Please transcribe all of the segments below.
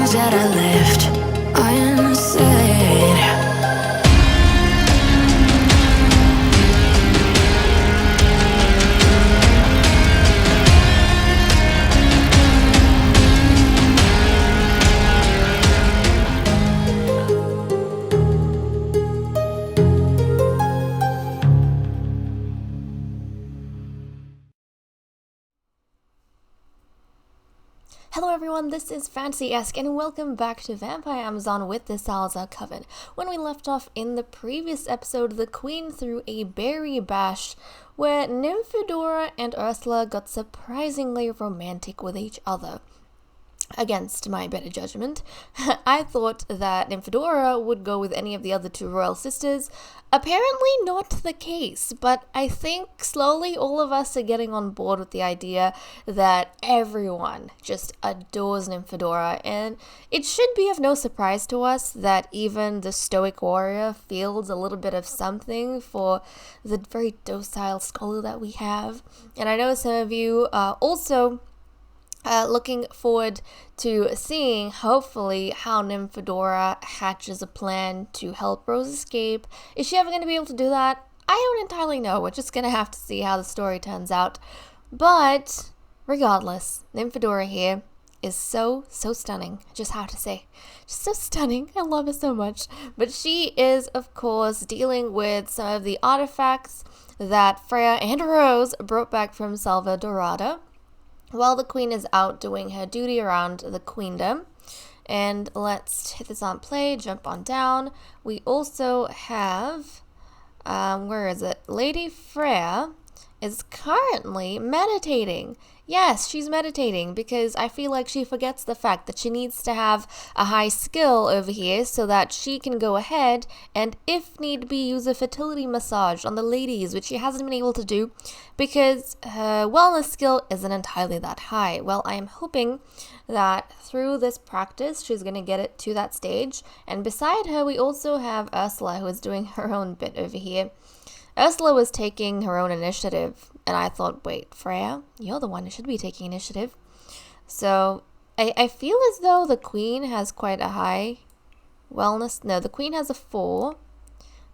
things that I left unsaid. Hello everyone, this is FantasyEsque and welcome back to Vampire Amazon with the Salazar Coven. When we left off in the previous episode, the Queen threw a berry bash where Nymphadora and Ursula got surprisingly romantic with each other. Against my better judgment, I thought that Nymphadora would go with any of the other two royal sisters. Apparently not the case, but I think slowly all of us are getting on board with the idea that everyone just adores Nymphadora, and it should be of no surprise to us that even the stoic warrior feels a little bit of something for the very docile scholar that we have. And I know some of you are also looking forward to seeing, hopefully, how Nymphadora hatches a plan to help Rose escape. Is she ever going to be able to do that? I don't entirely know. We're just going to have to see how the story turns out. But, regardless, Nymphadora here is so stunning. I just have to say. She's so stunning. I love her so much. But she is, of course, dealing with some of the artifacts that Freya and Rose brought back from Selva Dorada, while the Queen is out doing her duty around the Queendom. And let's hit this on play, jump on down. We also have, where is it? Lady Freya is currently meditating. Yes, she's meditating because I feel like she forgets the fact that she needs to have a high skill over here so that she can go ahead and, if need be, use a fertility massage on the ladies, which she hasn't been able to do because her wellness skill isn't entirely that high. Well, I am hoping that through this practice, she's going to get it to that stage. And beside her, we also have Ursula, who is doing her own bit over here. Ursula was taking her own initiative, and I thought, wait, Freya, you're the one who should be taking initiative. So, I feel as though the Queen has quite a high wellness. No, the Queen has a 4.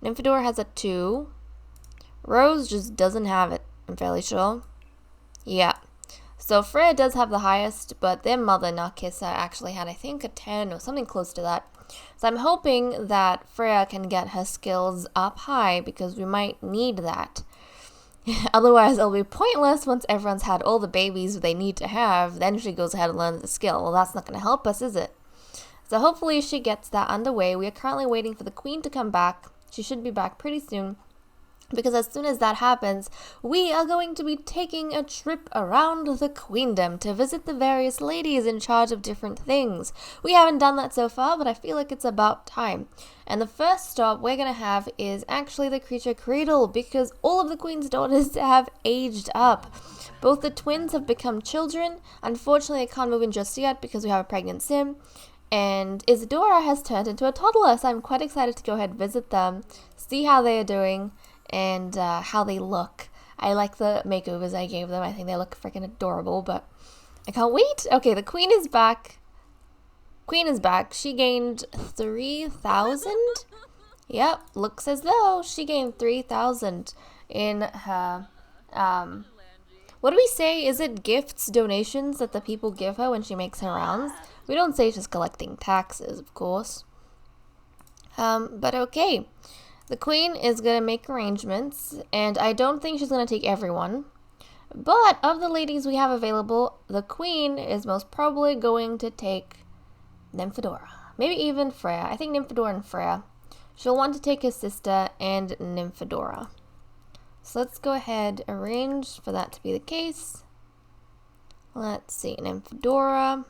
Nymphadora has a 2. Rose just doesn't have it, I'm fairly sure. Yeah. So, Freya does have the highest, but their mother, Narcissa, actually had, I think, a 10 or something close to that. So I'm hoping that Freya can get her skills up high because we might need that. Otherwise, it'll be pointless once everyone's had all the babies they need to have. Then she goes ahead and learns the skill. Well, that's not going to help us, is it? So hopefully she gets that underway. We are currently waiting for the Queen to come back. She should be back pretty soon, because as soon as that happens, we are going to be taking a trip around the Queendom to visit the various ladies in charge of different things. We haven't done that so far, but I feel like it's about time. And the first stop we're going to have is actually the Creature Cradle, because all of the Queen's daughters have aged up. Both the twins have become children. Unfortunately, they can't move in just yet because we have a pregnant sim. And Isadora has turned into a toddler, so I'm quite excited to go ahead and visit them, see how they are doing, and how they look. I like the makeovers I gave them. I think they look freaking adorable, but I can't wait. Okay, the Queen is back. Queen is back. She gained 3,000. Yep, looks as though she gained 3,000 in her, what do we say? Is it gifts, donations that the people give her when she makes her rounds? We don't say she's collecting taxes, of course. But okay. The Queen is going to make arrangements, and I don't think she's going to take everyone. But of the ladies we have available, the Queen is most probably going to take Nymphadora. Maybe even Freya. I think Nymphadora and Freya. She'll want to take his sister and Nymphadora. So let's go ahead and arrange for that to be the case. Let's see, Nymphadora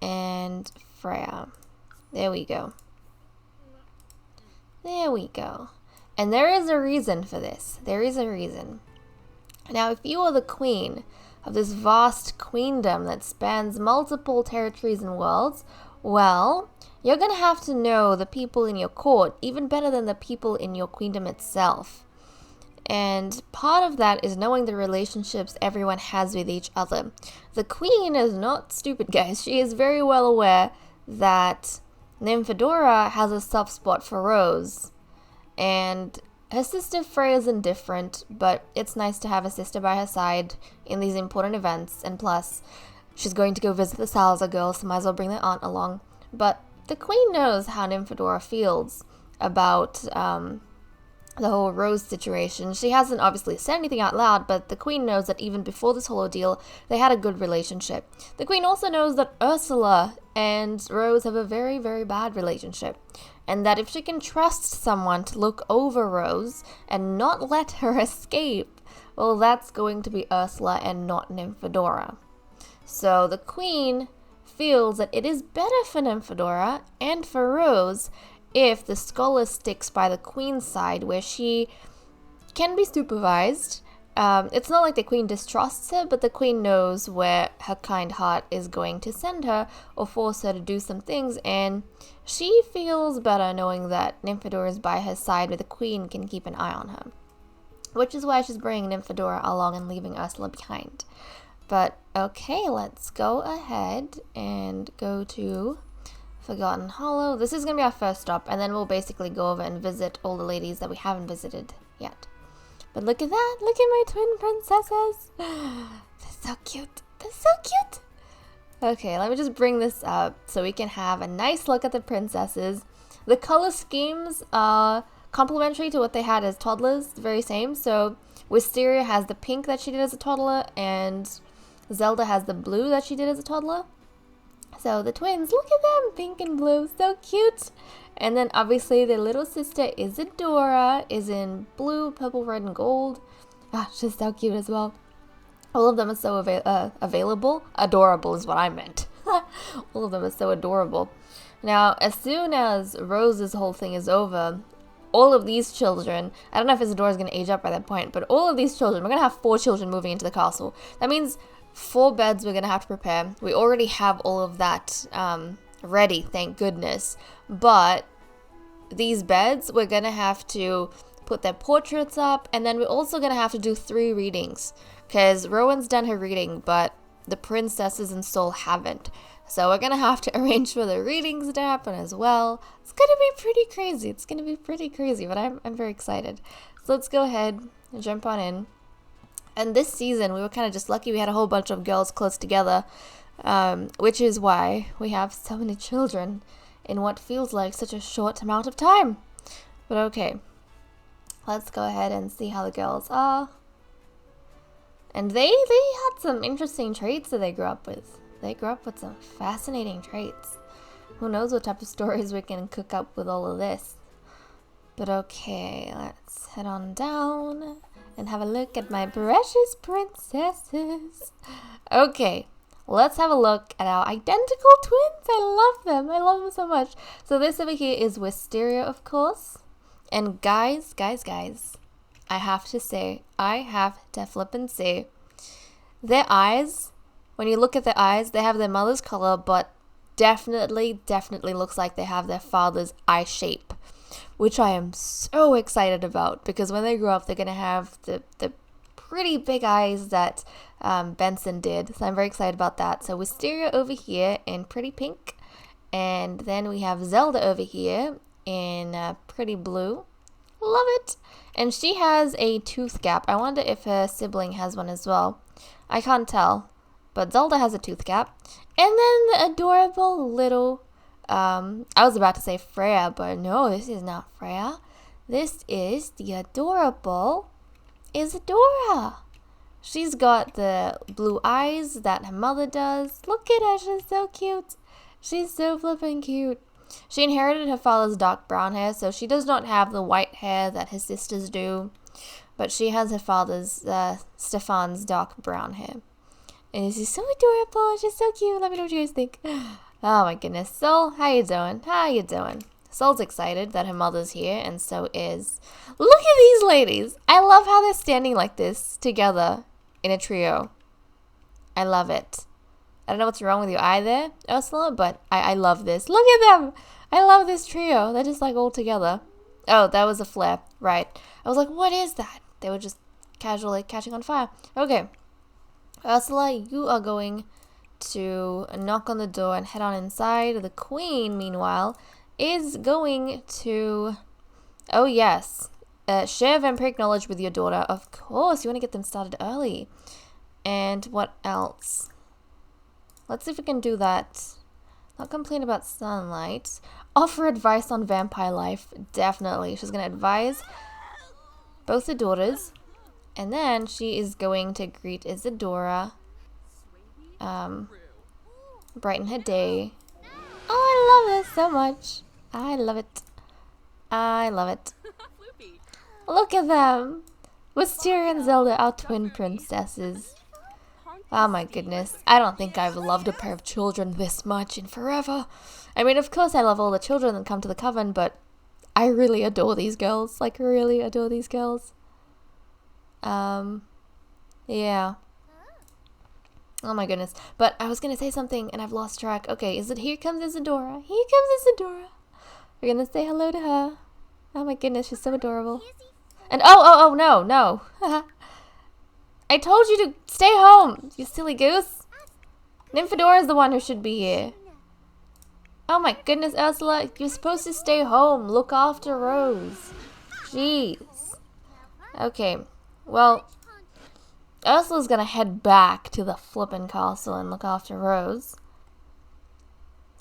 and Freya. There we go. There we go. And there is a reason for this. There is a reason. Now, if you are the Queen of this vast queendom that spans multiple territories and worlds, well, you're going to have to know the people in your court even better than the people in your queendom itself. And part of that is knowing the relationships everyone has with each other. The Queen is not stupid, guys. She is very well aware that Nymphadora has a soft spot for Rose. And her sister Freya is indifferent, but it's nice to have a sister by her side in these important events. And plus, she's going to go visit the Salazar girls, so might as well bring their aunt along. But the queen knows how Nymphadora feels about the whole Rose situation. She hasn't obviously said anything out loud, but the queen knows that even before this whole ordeal, they had a good relationship. The queen also knows that Ursula and Rose have a very, very bad relationship, and that if she can trust someone to look over Rose and not let her escape, well, that's going to be Ursula and not Nymphadora. So the queen feels that it is better for Nymphadora and for Rose if the scholar sticks by the queen's side, where she can be supervised. It's not like the queen distrusts her, but the queen knows where her kind heart is going to send her or force her to do some things, and she feels better knowing that Nymphadora is by her side where the queen can keep an eye on her. Which is why she's bringing Nymphadora along and leaving Ursula behind. But okay, let's go ahead and go to Forgotten Hollow. This is going to be our first stop, and then we'll basically go over and visit all the ladies that we haven't visited yet. But look at that! Look at my twin princesses! They're so cute! They're so cute! Okay, let me just bring this up so we can have a nice look at the princesses. The color schemes are complementary to what they had as toddlers, the very same. So Wisteria has the pink that she did as a toddler, and Zelda has the blue that she did as a toddler. So the twins, look at them, pink and blue, so cute. And then obviously their little sister Isadora is in blue, purple, red, and gold. Ah, she's so cute as well. All of them are so available. Adorable is what I meant. All of them are so adorable. Now, as soon as Rose's whole thing is over, all of these children, I don't know if Isadora's going to age up by that point, but all of these children, we're going to have 4 children moving into the castle. That means 4 beds we're going to have to prepare. We already have all of that ready, thank goodness. But these beds, we're going to have to put their portraits up, and then we're also going to have to do 3 readings. Because Rowan's done her reading, but the princesses in Seoul haven't. So we're going to have to arrange for the readings to happen as well. It's going to be pretty crazy. It's going to be pretty crazy, but I'm very excited. So let's go ahead and jump on in. And this season, we were kind of just lucky we had a whole bunch of girls close together, which is why we have so many children in what feels like such a short amount of time. But okay, let's go ahead and see how the girls are. And they had some interesting traits that they grew up with. They grew up with some fascinating traits. Who knows what type of stories we can cook up with all of this. But okay, let's head on down and have a look at my precious princesses. Okay, let's have a look at our identical twins. I love them. I love them so much. So this over here is Wisteria, of course. And guys, I have to flippin' say, their eyes, when you look at their eyes, they have their mother's color, but definitely looks like they have their father's eye shape, which I am so excited about, because when they grow up, they're going to have the pretty big eyes that Benson did. So I'm very excited about that. So Wisteria over here in pretty pink, and then we have Zelda over here in pretty blue. Love it. And she has a tooth gap. I wonder if her sibling has one as well. I can't tell, but Zelda has a tooth gap. And then the adorable little, I was about to say Freya, but no, this is not Freya. This is the adorable Isadora. She's got the blue eyes that her mother does. Look at her, she's so cute. She's so flippin' cute. She inherited her father's dark brown hair, so she does not have the white hair that her sisters do. But she has her father's, Stefan's dark brown hair. And she's so adorable. She's so cute. Let me know what you guys think. Oh my goodness. Sol, how you doing? How you doing? Sol's excited that her mother's here, and so is... Look at these ladies. I love how they're standing like this together in a trio. I love it. I don't know what's wrong with your eye there, Ursula, but I love this. Look at them. I love this trio. They're just like all together. Oh, that was a flare. Right. I was like, what is that? They were just casually catching on fire. Okay. Ursula, you are going to knock on the door and head on inside. The queen, meanwhile, is going to... Oh, yes. Share vampiric knowledge with your daughter. Of course, you want to get them started early. And what else? Let's see if we can do that. Not complain about sunlight. Offer advice on vampire life. Definitely. She's going to advise both the daughters. And then she is going to greet Isadora. Brighten her day. Oh, I love this so much. I love it. I love it. Look at them. Wisteria and Zelda, our twin princesses. Oh my goodness. I don't think I've loved a pair of children this much in forever. I mean, of course I love all the children that come to the coven, but I really adore these girls. Like, really adore these girls. Yeah. Oh my goodness. But I was gonna say something and I've lost track. Okay, here comes Isadora. Here comes Isadora. We're gonna say hello to her. Oh my goodness, she's so adorable. And oh, no. I told you to stay home, you silly goose. Nymphadora is the one who should be here. Oh my goodness, Ursula, you're supposed to stay home. Look after Rose. Jeez. Okay, well, Ursula's gonna head back to the Flippin Castle and look after Rose.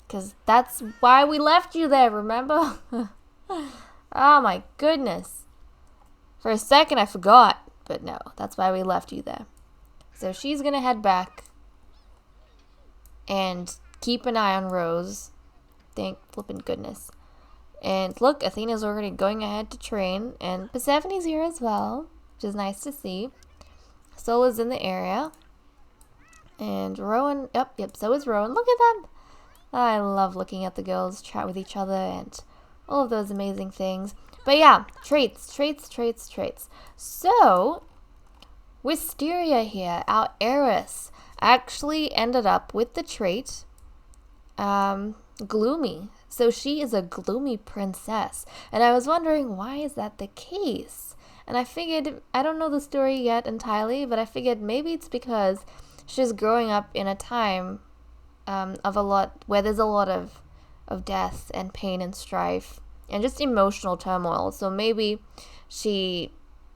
Because that's why we left you there, remember? Oh my goodness. For a second I forgot, but no, that's why we left you there. So she's gonna head back and keep an eye on Rose. Thank flippin' goodness. And look, Athena's already going ahead to train, and Persephone's here as well, which is nice to see. Sola's in the area. And Rowan, yep, so is Rowan. Look at them. I love looking at the girls chat with each other and all of those amazing things. But yeah, traits. So, Wisteria here, our heiress, actually ended up with the trait, gloomy. So she is a gloomy princess. And I was wondering, why is that the case? And I figured, I don't know the story yet entirely, but I figured maybe it's because she's growing up in a time where there's a lot of death and pain and strife and just emotional turmoil. So maybe she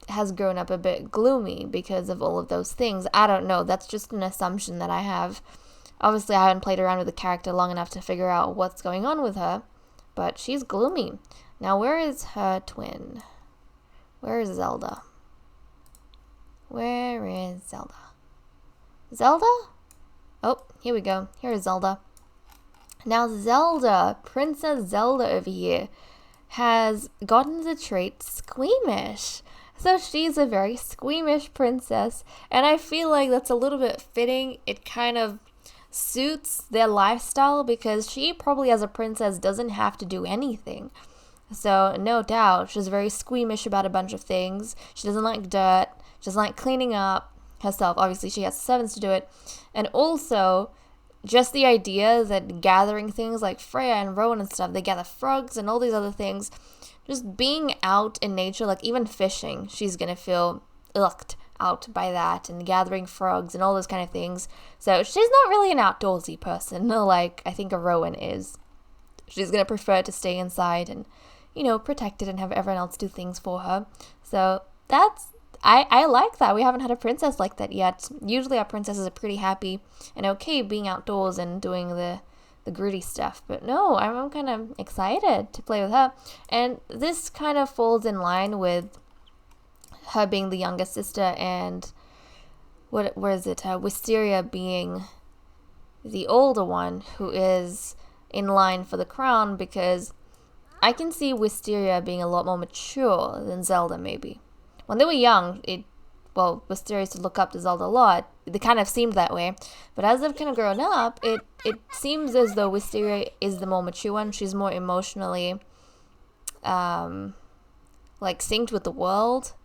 has grown up a bit gloomy because of all of those things. I don't know. That's just an assumption that I have. Obviously, I haven't played around with the character long enough to figure out what's going on with her, but she's gloomy. Now, where is her twin? Where is Zelda? Where is Zelda? Zelda? Oh, here we go. Here is Zelda. Now, Zelda, Princess Zelda over here, has gotten the trait squeamish. So she's a very squeamish princess, and I feel like that's a little bit fitting. It kind of suits their lifestyle because she probably as a princess doesn't have to do anything. So no doubt she's very squeamish about a bunch of things. She doesn't like dirt. She doesn't like cleaning up herself. Obviously she has servants to do it. And also just the idea that gathering things like Freya and Rowan and stuff, they gather frogs and all these other things, just being out in nature, like even fishing, she's gonna feel icked out by that, and gathering frogs and all those kind of things. So she's not really an outdoorsy person like I think a Rowan is. She's gonna prefer to stay inside and, you know, protected and have everyone else do things for her. So that's, I like that. We haven't had a princess like that yet. Usually our princesses are pretty happy and okay being outdoors and doing the gritty stuff. But no, I'm kind of excited to play with her. And this kind of falls in line with her being the younger sister and Wisteria being the older one who is in line for the crown, because I can see Wisteria being a lot more mature than Zelda maybe. When they were young, Wisteria used to look up to Zelda a lot. They kind of seemed that way. But as they've kind of grown up, it seems as though Wisteria is the more mature one. She's more emotionally, synced with the world.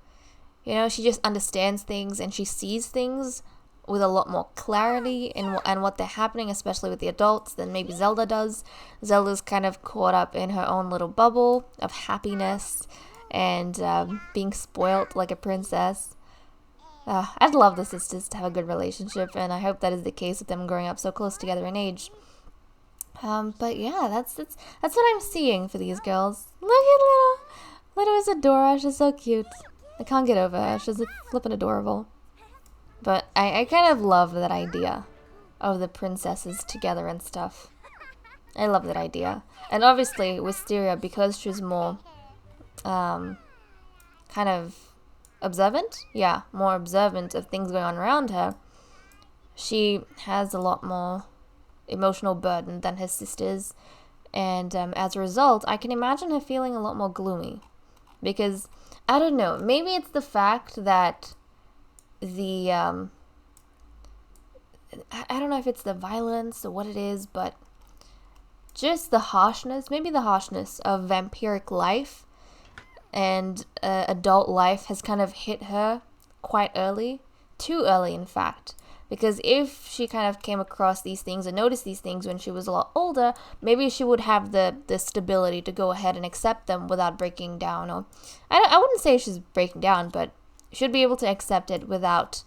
You know, she just understands things and she sees things with a lot more clarity and what they're happening, especially with the adults, than maybe Zelda does. Zelda's kind of caught up in her own little bubble of happiness and being spoilt like a princess. I'd love the sisters to have a good relationship, and I hope that is the case with them growing up so close together in age. But yeah, that's what I'm seeing for these girls. Look at little Isadora. She's so cute. I can't get over her. She's flippin' adorable. But I kind of love that idea of the princesses together and stuff. I love that idea. And obviously, Wisteria, because she's more kind of observant? Yeah, more observant of things going on around her. She has a lot more emotional burden than her sisters. And as a result, I can imagine her feeling a lot more gloomy. Because, I don't know, maybe it's the fact that the, I don't know if it's the violence or what it is, but just the harshness, maybe the harshness of vampiric life and adult life has kind of hit her quite early, too early in fact. Because if she kind of came across these things and noticed these things when she was a lot older, maybe she would have the stability to go ahead and accept them without breaking down. Or I wouldn't say she's breaking down, but should be able to accept it without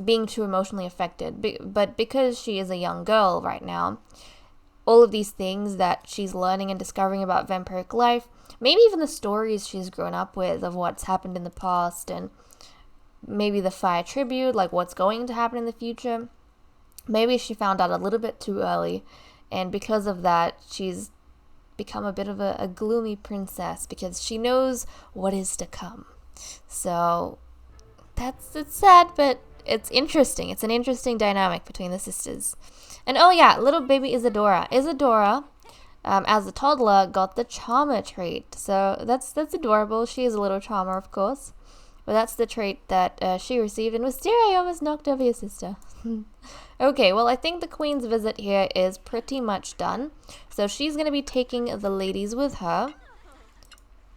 being too emotionally affected. But because she is a young girl right now, all of these things that she's learning and discovering about vampiric life, maybe even the stories she's grown up with of what's happened in the past, and maybe the fire tribute, like what's going to happen in the future, maybe she found out a little bit too early, and because of that, she's become a bit of a gloomy princess because she knows what is to come. So it's sad, but it's interesting. It's an interesting dynamic between the sisters. And oh yeah, little baby Isadora. Isadora, as a toddler, got the charmer trait. So that's adorable. She is a little charmer, of course. But that's the trait that she received. And Wisteria almost knocked over your sister. Okay, well, I think the queen's visit here is pretty much done. So she's going to be taking the ladies with her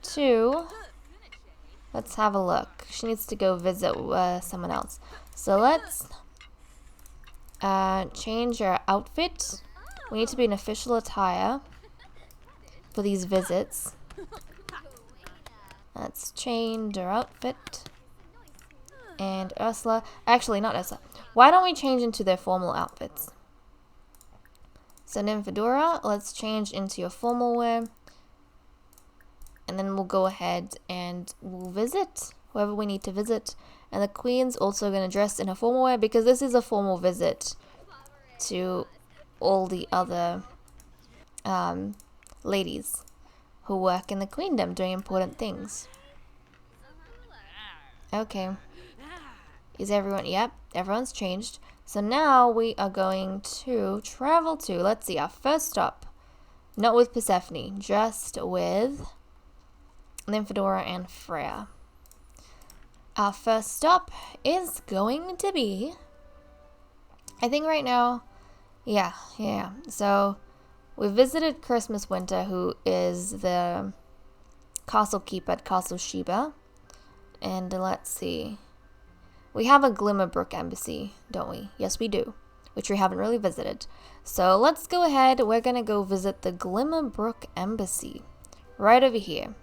to... Let's have a look. She needs to go visit someone else. So let's change our outfit. We need to be in official attire for these visits. Let's change our outfit. And Ursula. Actually, not Ursula. Why don't we change into their formal outfits? So Nymphadora, let's change into your formal wear. And then we'll go ahead and we'll visit whoever we need to visit. And the queen's also going to dress in her formal wear because this is a formal visit to all the other ladies who work in the queendom doing important things. Okay. Is everyone... Yep, everyone's changed. So now we are going to travel to... Let's see, our first stop. Not with Persephone, just with Nymphadora and Freya. Our first stop is going to be... I think right now... Yeah. So... we visited Christmas Winter, who is the castle keeper at Castle Sheba. And let's see. We have a Glimmerbrooke Embassy, don't we? Yes, we do. Which we haven't really visited. So let's go ahead. We're going to go visit the Glimmerbrooke Embassy. Right over here.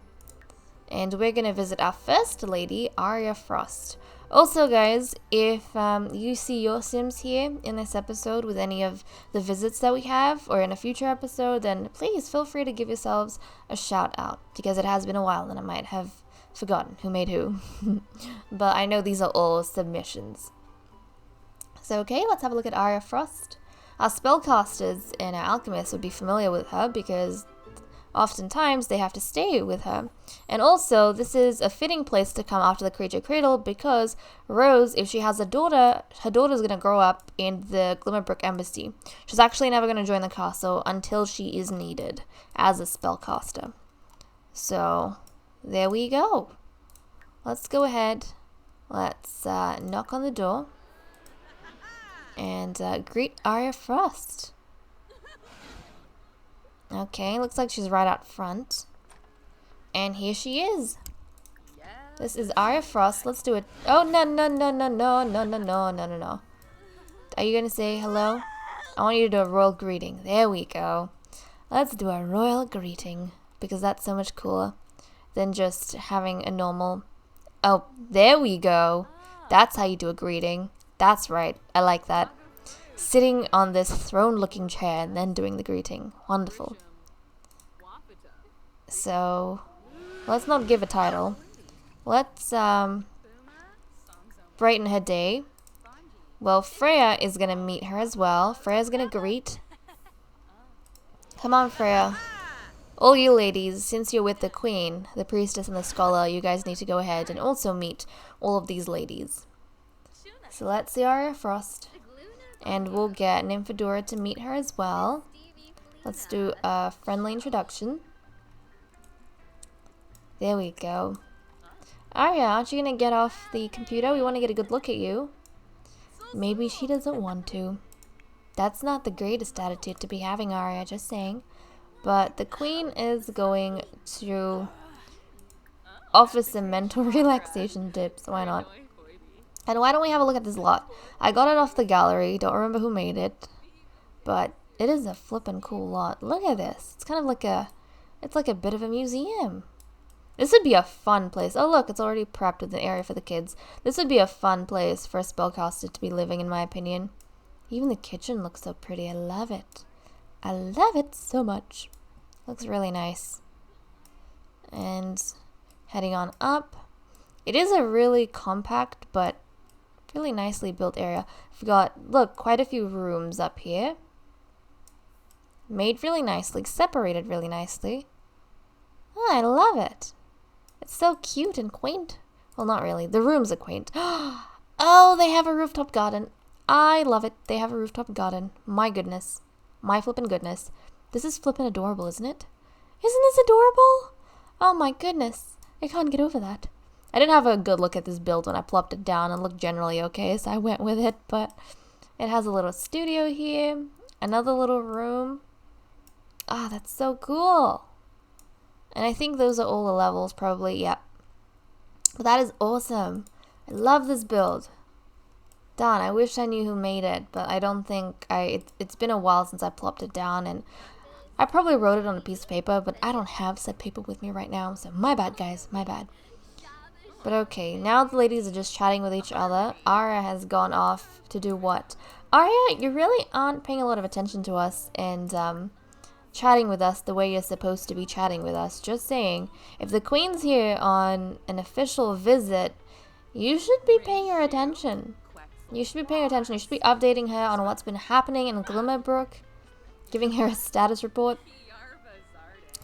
And we're going to visit our first lady, Arya Frost. Also, guys, if you see your Sims here in this episode with any of the visits that we have, or in a future episode, then please feel free to give yourselves a shout out, because it has been a while and I might have forgotten who made who. But I know these are all submissions. So, okay, let's have a look at Arya Frost. Our spellcasters and our alchemists would be familiar with her, because oftentimes they have to stay with her. And also, this is a fitting place to come after the Creature Cradle, because Rose, if she has a daughter, her daughter's going to grow up in the Glimmerbrooke Embassy. She's actually never going to join the castle until she is needed as a spellcaster. So, there we go. Let's go ahead. Let's knock on the door and greet Arya Frost. Okay, looks like she's right out front. And here she is. This is Arya Frost. Let's do it. Oh, no. Are you going to say hello? I want you to do a royal greeting. There we go. Let's do a royal greeting, because that's so much cooler than just having a normal... Oh, there we go. That's how you do a greeting. That's right. I like that. Sitting on this throne-looking chair and then doing the greeting. Wonderful. So, let's not give a title. Let's brighten her day. Well, Freya is gonna meet her as well. Freya's gonna greet. Come on, Freya. All you ladies, since you're with the queen, the priestess, and the scholar, you guys need to go ahead and also meet all of these ladies. So let's see Arya Frost. And we'll get Nymphadora to meet her as well. Let's do a friendly introduction. There we go. Arya, aren't you gonna get off the computer? We want to get a good look at you. Maybe she doesn't want to. That's not the greatest attitude to be having, Arya, just saying. But the queen is going to offer some mental relaxation tips. Why not? And why don't we have a look at this lot? I got it off the gallery. Don't remember who made it. But it is a flippin' cool lot. Look at this. It's kind of like it's like a bit of a museum. This would be a fun place. Oh, look, it's already prepped with an area for the kids. This would be a fun place for a spellcaster to be living, in my opinion. Even the kitchen looks so pretty. I love it. I love it so much. Looks really nice. And heading on up. It is a really compact but really nicely built area. We've got, look, quite a few rooms up here. Made really nicely. Separated really nicely. Oh, I love it. It's so cute and quaint. Well, not really. The rooms are quaint. Oh, they have a rooftop garden. I love it. They have a rooftop garden. My goodness. My flippin' goodness. This is flippin' adorable, isn't it? Isn't this adorable? Oh my goodness. I can't get over that. I didn't have a good look at this build when I plopped it down and looked generally okay, so I went with it. But it has a little studio here. Another little room. Ah, that's so cool. And I think those are all the levels, probably. Yep. But that is awesome. I love this build. Darn, I wish I knew who made it, but I don't think it's been a while since I plopped it down, and I probably wrote it on a piece of paper, but I don't have said paper with me right now, so my bad, guys, my bad. But okay, now the ladies are just chatting with each other. Arya has gone off to do what? Arya, you really aren't paying a lot of attention to us and chatting with us the way you're supposed to be chatting with us. Just saying, if the queen's here on an official visit, you should be paying her attention. You should be paying attention. You should be updating her on what's been happening in Glimmerbrooke, giving her a status report.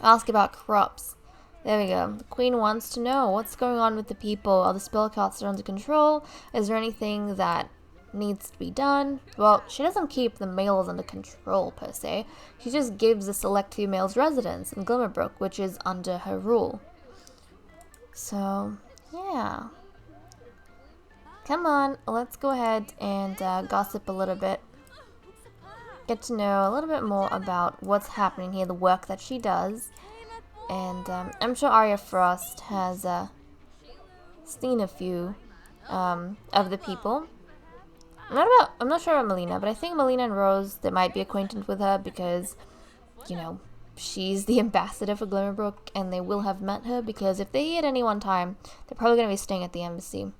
Ask about crops. There we go. The queen wants to know what's going on with the people. Are the spellcasts under control? Is there anything that needs to be done? Well, she doesn't keep the males under control per se. She just gives a select few males residence in Glimmerbrooke, which is under her rule. So, yeah. Come on, let's go ahead and gossip a little bit. Get to know a little bit more about what's happening here, the work that she does. And I'm sure Arya Frost has seen a few of the people. I'm not sure about Melina, but I think Melina and Rose, they might be acquainted with her because, you know, she's the ambassador for Glimmerbrooke, and they will have met her because if they at any one time, they're probably going to be staying at the embassy.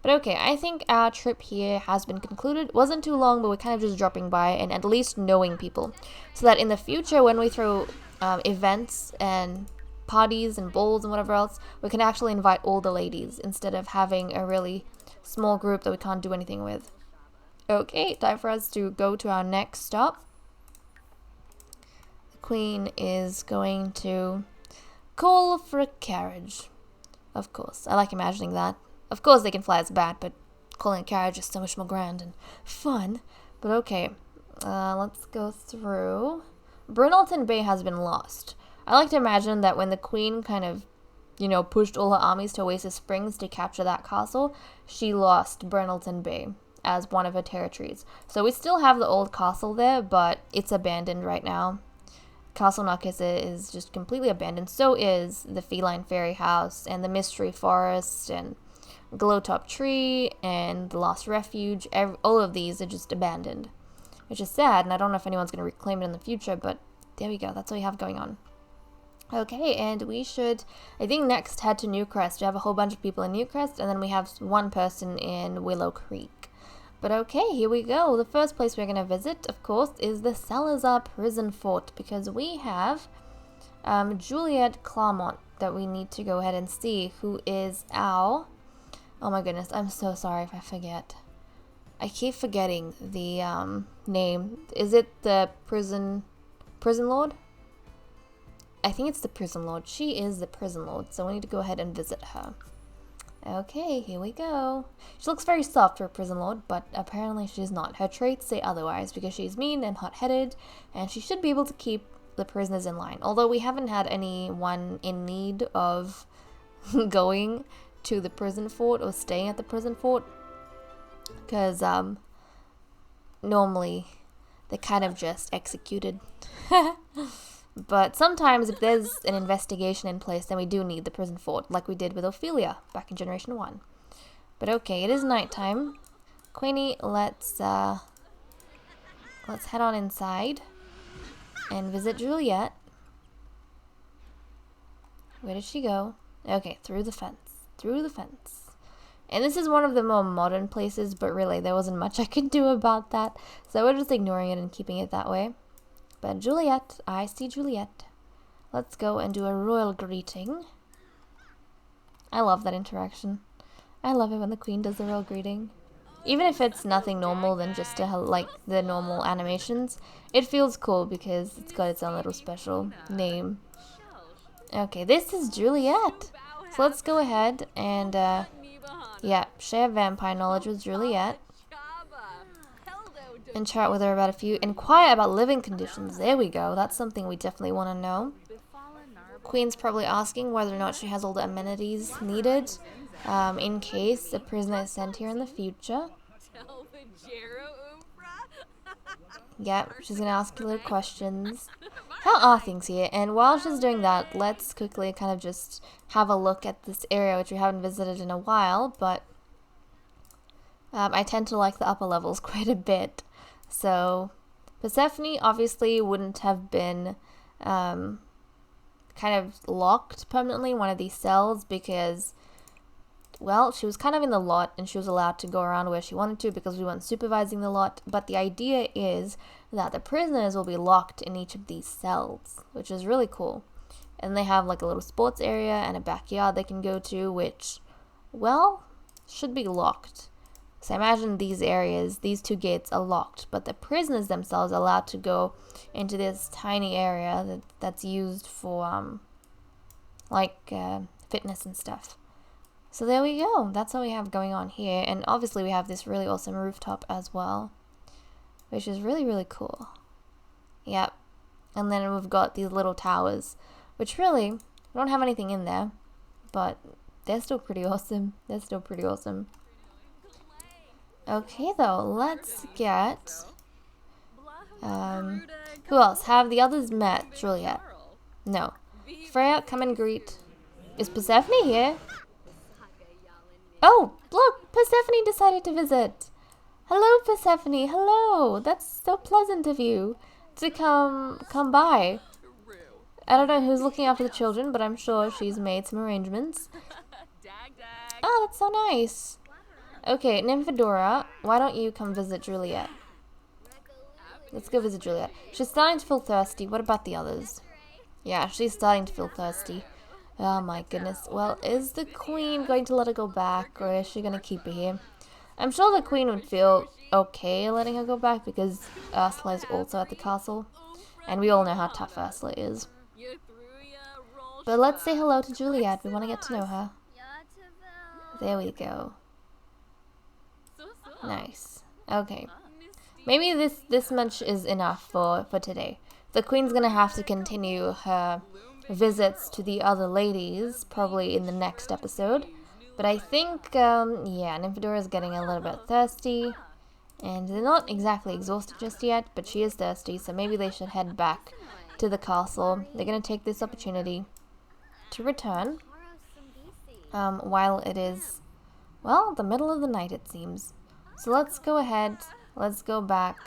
But okay, I think our trip here has been concluded. It wasn't too long, but we're kind of just dropping by and at least knowing people. So that in the future, when we throw events and parties and balls and whatever else, we can actually invite all the ladies instead of having a really small group that we can't do anything with. Okay, time for us to go to our next stop. The queen is going to call for a carriage. Of course, I like imagining that. Of course they can fly as a bat, but calling a carriage is so much more grand and fun. But okay, let's go through. Brunell Bay has been lost. I like to imagine that when the queen kind of, you know, pushed all her armies to Oasis Springs to capture that castle, she lost Brunell Bay as one of her territories. So we still have the old castle there, but it's abandoned right now. Castle Narcissa is just completely abandoned. So is the Feline Fairy House and the Mystery Forest and Glowtop Tree and the Lost Refuge. All of these are just abandoned, which is sad, and I don't know if anyone's going to reclaim it in the future, but there we go. That's what we have going on. Okay, and we should, I think, next head to Newcrest. We have a whole bunch of people in Newcrest, and then we have one person in Willow Creek. But okay, here we go. The first place we're going to visit, of course, is the Salazar Prison Fort, because we have Juliet Claremont that we need to go ahead and see, who is our... Oh my goodness, I'm so sorry if I forget. I keep forgetting the name. Is it the prison lord? I think it's the prison lord. She is the prison lord, so we need to go ahead and visit her. Okay, here we go. She looks very soft for a prison lord, but apparently she's not. Her traits say otherwise, because she's mean and hot-headed, and she should be able to keep the prisoners in line. Although we haven't had anyone in need of going to the prison fort or staying at the prison fort, because normally they're kind of just executed. But sometimes if there's an investigation in place, then we do need the prison fort, like we did with Ophelia back in Generation 1. But okay, it is nighttime. Queenie, let's head on inside and visit Juliet. Where did she go? Okay, through the fence. Through the fence. And this is one of the more modern places, but really there wasn't much I could do about that, so we're just ignoring it and keeping it that way. But Juliet, I see Juliet. Let's go and do a royal greeting. I love that interaction. I love it when the queen does the royal greeting. Even if it's nothing normal than just like the normal animations, it feels cool because it's got its own little special name. Okay, this is Juliet. So let's go ahead and, yeah, share vampire knowledge with Juliet. And chat with her about a few. Inquire about living conditions. There we go. That's something we definitely want to know. Queen's probably asking whether or not she has all the amenities needed in case a prisoner is sent here in the future. Yep, she's going to ask you little questions. How are things here? And while she's doing that, let's quickly kind of just have a look at this area, which we haven't visited in a while, but I tend to like the upper levels quite a bit. So, Persephone obviously wouldn't have been kind of locked permanently in one of these cells because, well, she was kind of in the lot and she was allowed to go around where she wanted to because we weren't supervising the lot. But the idea is that the prisoners will be locked in each of these cells, which is really cool. And they have like a little sports area and a backyard they can go to, which, well, should be locked. So imagine these areas, these two gates are locked, but the prisoners themselves are allowed to go into this tiny area that's used for, fitness and stuff. So there we go. That's what we have going on here. And obviously we have this really awesome rooftop as well, which is really, really cool. Yep. And then we've got these little towers, which really, we don't have anything in there, but they're still pretty awesome. They're still pretty awesome. Okay, though, let's get, who else? Have the others met Juliet? No. Freya, come and greet. Is Persephone here? Oh, look, Persephone decided to visit. Hello, Persephone, hello. That's so pleasant of you to come by. I don't know who's looking after the children, but I'm sure she's made some arrangements. Oh, that's so nice. Okay, Nymphadora, why don't you come visit Juliet? Let's go visit Juliet. She's starting to feel thirsty. What about the others? Yeah, she's starting to feel thirsty. Oh my goodness. Well, is the queen going to let her go back, or is she going to keep her here? I'm sure the queen would feel okay letting her go back because Ursula is also at the castle. And we all know how tough Ursula is. But let's say hello to Juliet. We want to get to know her. There we go. Nice. Okay. Maybe this much is enough for today. The queen's gonna have to continue her visits to the other ladies, probably in the next episode. But I think, yeah, Nymphadora is getting a little bit thirsty. And they're not exactly exhausted just yet, but she is thirsty, so maybe they should head back to the castle. They're gonna take this opportunity to return. While it is, well, the middle of the night, it seems. So let's go ahead, let's go back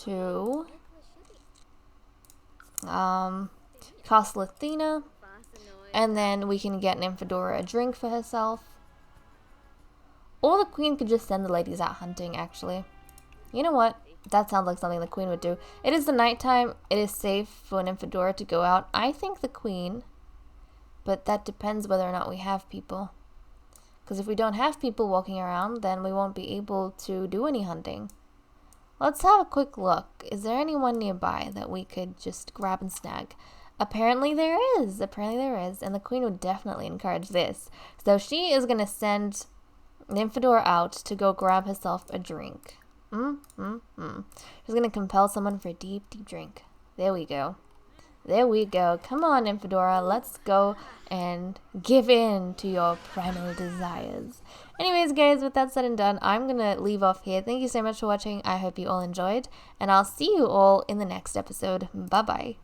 to, Castle Athena. And then we can get Nymphadora a drink for herself. Or the queen could just send the ladies out hunting, actually. You know what? That sounds like something the queen would do. It is the nighttime. It is safe for Nymphadora to go out. I think the queen, but that depends whether or not we have people. Because if we don't have people walking around, then we won't be able to do any hunting. Let's have a quick look. Is there anyone nearby that we could just grab and snag? Apparently there is. Apparently there is. And the queen would definitely encourage this. So she is going to send Nymphadora out to go grab herself a drink. She's going to compel someone for a deep, deep drink. There we go. There we go. Come on, Nymphadora. Let's go and give in to your primal desires. Anyways, guys, with that said and done, I'm going to leave off here. Thank you so much for watching. I hope you all enjoyed. And I'll see you all in the next episode. Bye-bye.